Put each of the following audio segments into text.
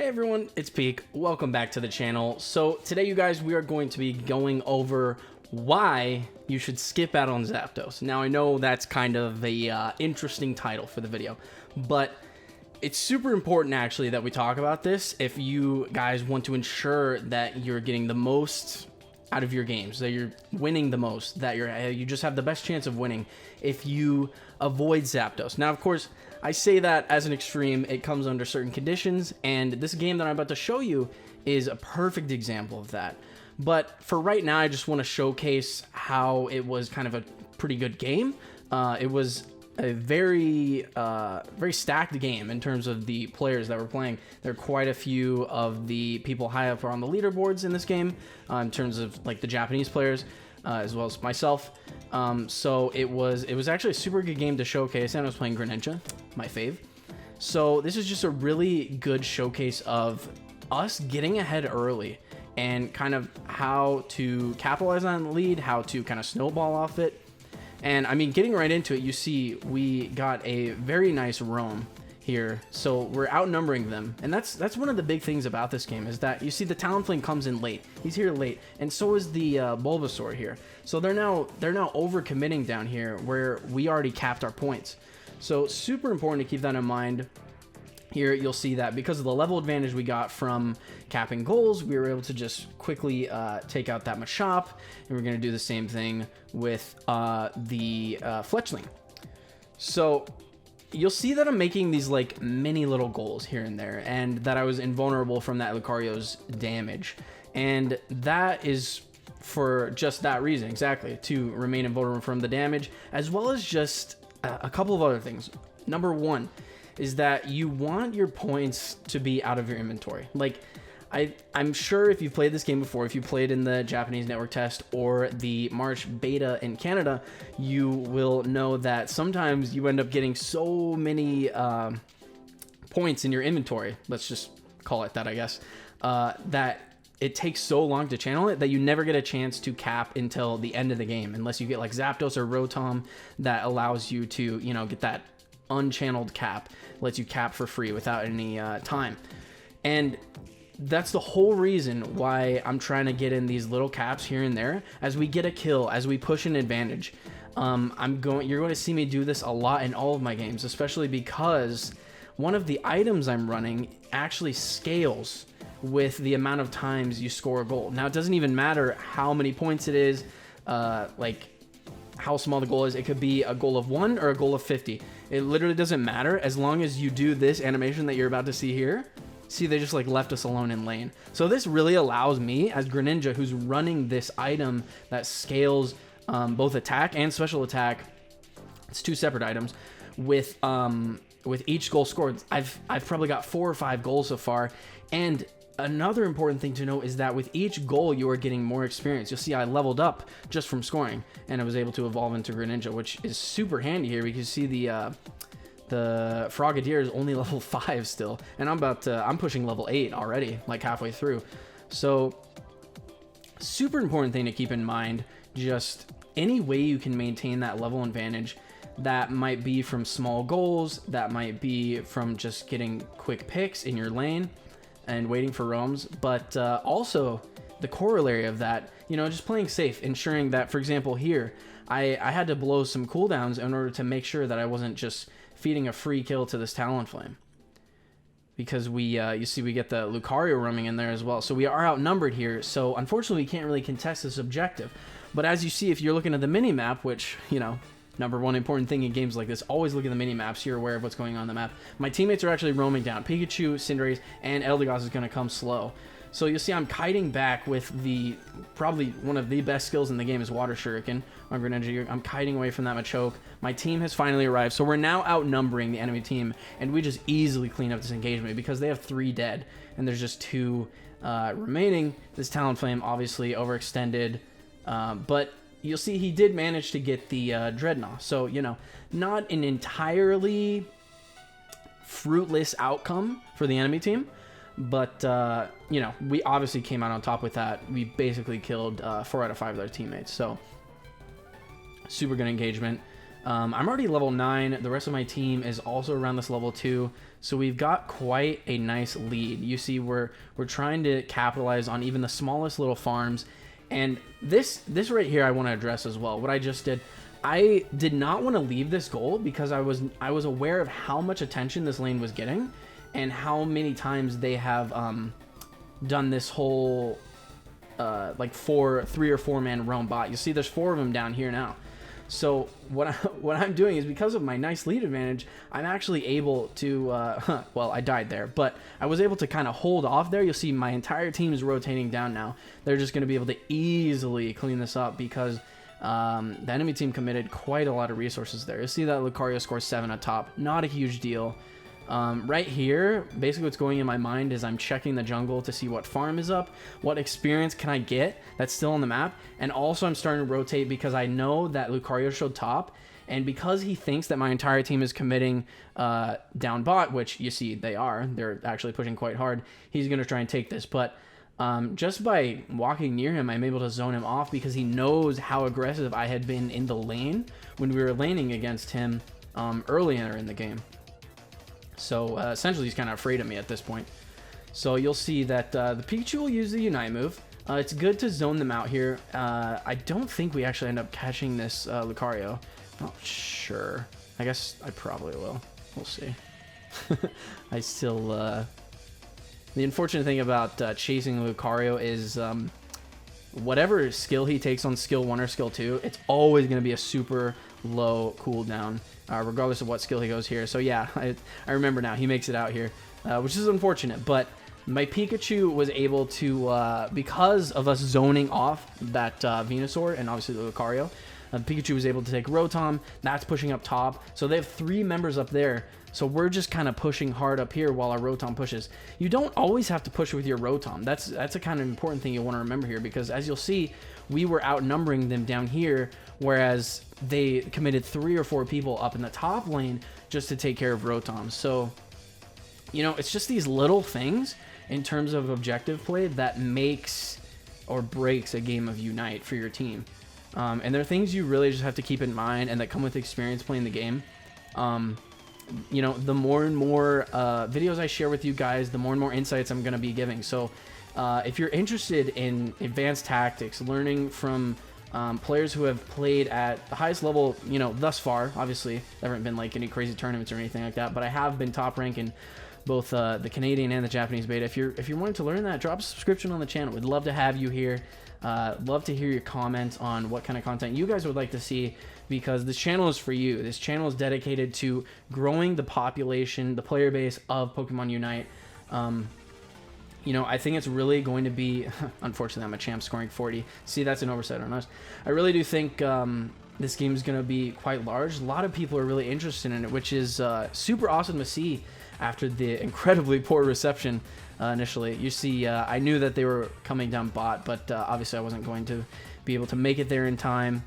Hey everyone, it's Peek. Welcome back to the channel. So today, you guys, we are going to be going over why you should skip out on Zapdos. Now, I know that's kind of a interesting title for the video, but it's super important actually that we talk about this if you guys want to ensure that you're getting the most out of your games, that you're winning the most, that you just have the best chance of winning if you avoid Zapdos. Now, of course, I say that as an extreme. It comes under certain conditions, and this game that I'm about to show you is a perfect example of that. But for right now, I just want to showcase how it was kind of a pretty good game. It was a very stacked game in terms of the players that were playing. There are quite a few of the people high up on the leaderboards in this game, in terms of like the Japanese players, as well as myself. So it was actually a super good game to showcase, and I was playing Greninja, my fave. So this is just a really good showcase of us getting ahead early and kind of how to capitalize on the lead, how to kind of snowball off it. And I mean, getting right into it, you see we got a very nice roam here. So we're outnumbering them. And that's one of the big things about this game, is that you see the Talonflame comes in late. He's here late. And so is the Bulbasaur here. So they're now overcommitting down here where we already capped our points. So super important to keep that in mind. Here you'll see that because of the level advantage we got from capping goals, we were able to just quickly take out that Machop, and we're going to do the same thing with the Fletchling. So you'll see that I'm making these like mini little goals here and there, and that I was invulnerable from that Lucario's damage, and that is for just that reason, exactly, to remain invulnerable from the damage, as well as just a couple of other things. Number one is that you want your points to be out of your inventory. Like, I'm sure if you've played this game before, if you played in the Japanese network test or the March beta in Canada, you will know that sometimes you end up getting so many points in your inventory, let's just call it that, I guess, that it takes so long to channel it that you never get a chance to cap until the end of the game, unless you get like Zapdos or Rotom that allows you to, you know, get that unchanneled cap, lets you cap for free without any time. And that's the whole reason why I'm trying to get in these little caps here and there as we get a kill, as we push an advantage. You're going to see me do this a lot in all of my games, especially because one of the items I'm running actually scales with the amount of times you score a goal. Now, it doesn't even matter how many points it is, like how small the goal is. It could be a goal of 1 or a goal of 50. It literally doesn't matter as long as you do this animation that you're about to see here. See, they just like left us alone in lane. So this really allows me as Greninja, who's running this item that scales both attack and special attack. It's two separate items with each goal scored. I've probably got 4 or 5 goals so far. And another important thing to note is that with each goal, you are getting more experience. You'll see I leveled up just from scoring, and I was able to evolve into Greninja, which is super handy here because you see the Frogadier is only level 5 still, and I'm pushing level 8 already, like halfway through. So super important thing to keep in mind, just any way you can maintain that level advantage. That might be from small goals, that might be from just getting quick picks in your lane and waiting for roams, but also the corollary of that, you know, just playing safe, ensuring that, for example, here, I had to blow some cooldowns in order to make sure that I wasn't just feeding a free kill to this Talonflame. Because you see we get the Lucario roaming in there as well, so we are outnumbered here, so unfortunately we can't really contest this objective. But as you see, if you're looking at the mini-map, which, you know, number one important thing in games like this, always look at the mini-maps. You're aware of what's going on the map. My teammates are actually roaming down. Pikachu, Cinderace, and Eldegoss is going to come slow. So you'll see I'm kiting back with probably one of the best skills in the game is Water Shuriken on Greninja. I'm kiting away from that Machoke. My team has finally arrived, so we're now outnumbering the enemy team, and we just easily clean up this engagement because they have 3 dead, and there's just 2 remaining. This Talonflame obviously overextended, but you'll see he did manage to get the Dreadnought. So, you know, not an entirely fruitless outcome for the enemy team. But, you know, we obviously came out on top with that. We basically killed 4 out of 5 of their teammates. So, super good engagement. I'm already level 9. The rest of my team is also around this level 2. So we've got quite a nice lead. You see, we're trying to capitalize on even the smallest little farms. And this right here I want to address as well. What I just did, I did not want to leave this goal because I was aware of how much attention this lane was getting and how many times they have done this whole like 3 or 4 man roam bot. You see there's 4 of them down here now. So what I'm doing is, because of my nice lead advantage, I'm actually able to, well, I died there, but I was able to kind of hold off there. You'll see my entire team is rotating down now. They're just going to be able to easily clean this up because the enemy team committed quite a lot of resources there. You'll see that Lucario scores 7 atop. Not a huge deal. Right here, basically what's going in my mind is I'm checking the jungle to see what farm is up, what experience can I get that's still on the map, and also I'm starting to rotate because I know that Lucario showed top, and because he thinks that my entire team is committing down bot, which you see they're actually pushing quite hard, he's going to try and take this, but just by walking near him, I'm able to zone him off because he knows how aggressive I had been in the lane when we were laning against him earlier in the game. So essentially he's kind of afraid of me at this point. So you'll see that the Pikachu will use the Unite move. It's good to zone them out here. I don't think we actually end up catching this Lucario. Not sure. I guess I probably will. We'll see. I still... The unfortunate thing about chasing Lucario is whatever skill he takes on skill 1 or skill 2, it's always going to be a super low cooldown. Regardless of what skill he goes here. So yeah, I remember now. He makes it out here, which is unfortunate. But my Pikachu was able to, because of us zoning off that Venusaur and obviously the Lucario, Pikachu was able to take Rotom. That's pushing up top. So they have 3 members up there. So we're just kind of pushing hard up here while our Rotom pushes. You don't always have to push with your Rotom. That's a kind of important thing you want to remember here, because as you'll see, we were outnumbering them down here, whereas they committed 3 or 4 people up in the top lane just to take care of Rotom. So, you know, it's just these little things in terms of objective play that makes or breaks a game of Unite for your team. And they're things you really just have to keep in mind and that come with experience playing the game. You know, the more and more videos I share with you guys, the more and more insights I'm going to be giving. So if you're interested in advanced tactics, learning from players who have played at the highest level, you know, thus far, obviously, there haven't been like any crazy tournaments or anything like that, but I have been top rank in both the Canadian and the Japanese beta. If you're wanting to learn that, drop a subscription on the channel. We'd love to have you here. Love to hear your comments on what kind of content you guys would like to see, because this channel is for you. This channel is dedicated to growing the population, the player base of Pokemon Unite. You know, I think it's really going to be, unfortunately, I'm a champ scoring 40. See, that's an oversight on us. I really do think this game is going to be quite large. A lot of people are really interested in it, which is super awesome to see after the incredibly poor reception initially. You see, I knew that they were coming down bot, but obviously I wasn't going to be able to make it there in time,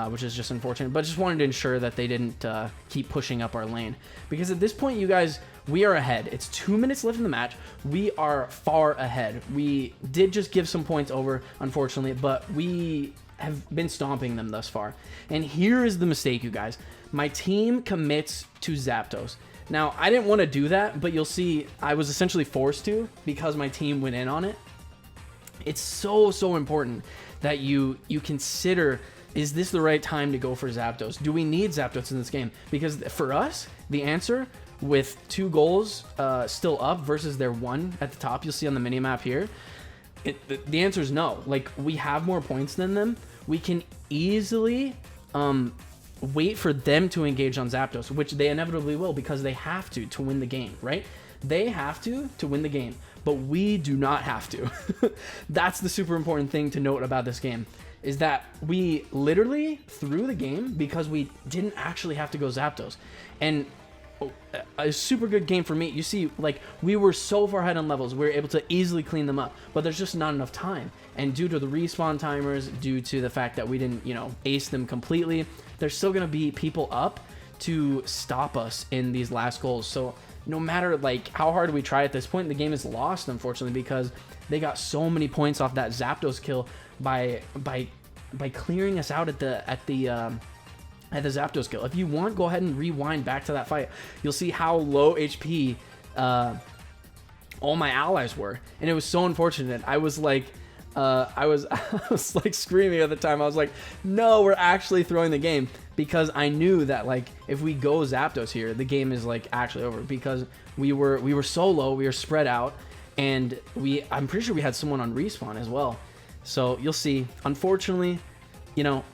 which is just unfortunate. But just wanted to ensure that they didn't keep pushing up our lane. Because at this point, you guys, we are ahead. It's 2 minutes left in the match. We are far ahead. We did just give some points over, unfortunately, but we have been stomping them thus far. And here is the mistake, you guys. My team commits to Zapdos. Now, I didn't want to do that, but you'll see I was essentially forced to because my team went in on it. It's so important that you consider, is this the right time to go for Zapdos? Do we need Zapdos in this game? Because for us, the answer, with 2 goals still up versus their 1 at the top, you'll see on the minimap here, the answer is no. Like, we have more points than them. We can easily wait for them to engage on Zapdos, which they inevitably will because they have to win the game, right? They have to win the game, but we do not have to. That's the super important thing to note about this game, is that we literally threw the game because we didn't actually have to go Zapdos. And a super good game for me. You see, like, we were so far ahead on levels, we were able to easily clean them up, but there's just not enough time. And due to the respawn timers, due to the fact that we didn't, you know, ace them completely, there's still going to be people up to stop us in these last goals. So no matter like how hard we try at this point, the game is lost, unfortunately, because they got so many points off that Zapdos kill by clearing us out at I had the Zapdos kill. If you want, go ahead and rewind back to that fight. You'll see how low HP all my allies were, and it was so unfortunate. I was like, I was like screaming at the time. I was like, no, we're actually throwing the game, because I knew that like if we go Zapdos here, the game is like actually over, because we were so low, we were spread out, and I'm pretty sure we had someone on respawn as well. So you'll see, unfortunately, you know,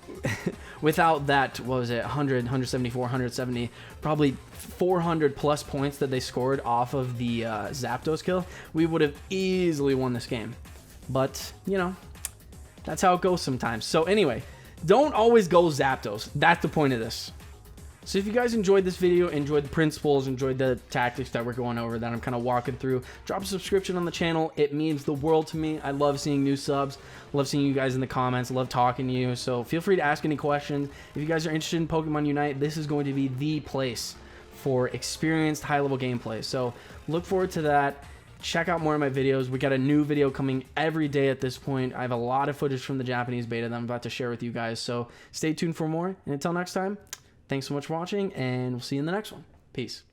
without that, what was it, 100, 174, 170, probably 400 plus points that they scored off of the Zapdos kill, we would have easily won this game. But, you know, that's how it goes sometimes. So anyway, don't always go Zapdos. That's the point of this. So if you guys enjoyed this video, enjoyed the principles, enjoyed the tactics that we're going over, that I'm kind of walking through, drop a subscription on the channel. It means the world to me. I love seeing new subs. Love seeing you guys in the comments. Love talking to you. So feel free to ask any questions. If you guys are interested in Pokemon Unite, this is going to be the place for experienced high-level gameplay. So look forward to that. Check out more of my videos. We got a new video coming every day at this point. I have a lot of footage from the Japanese beta that I'm about to share with you guys. So stay tuned for more. And until next time, thanks so much for watching, and we'll see you in the next one. Peace.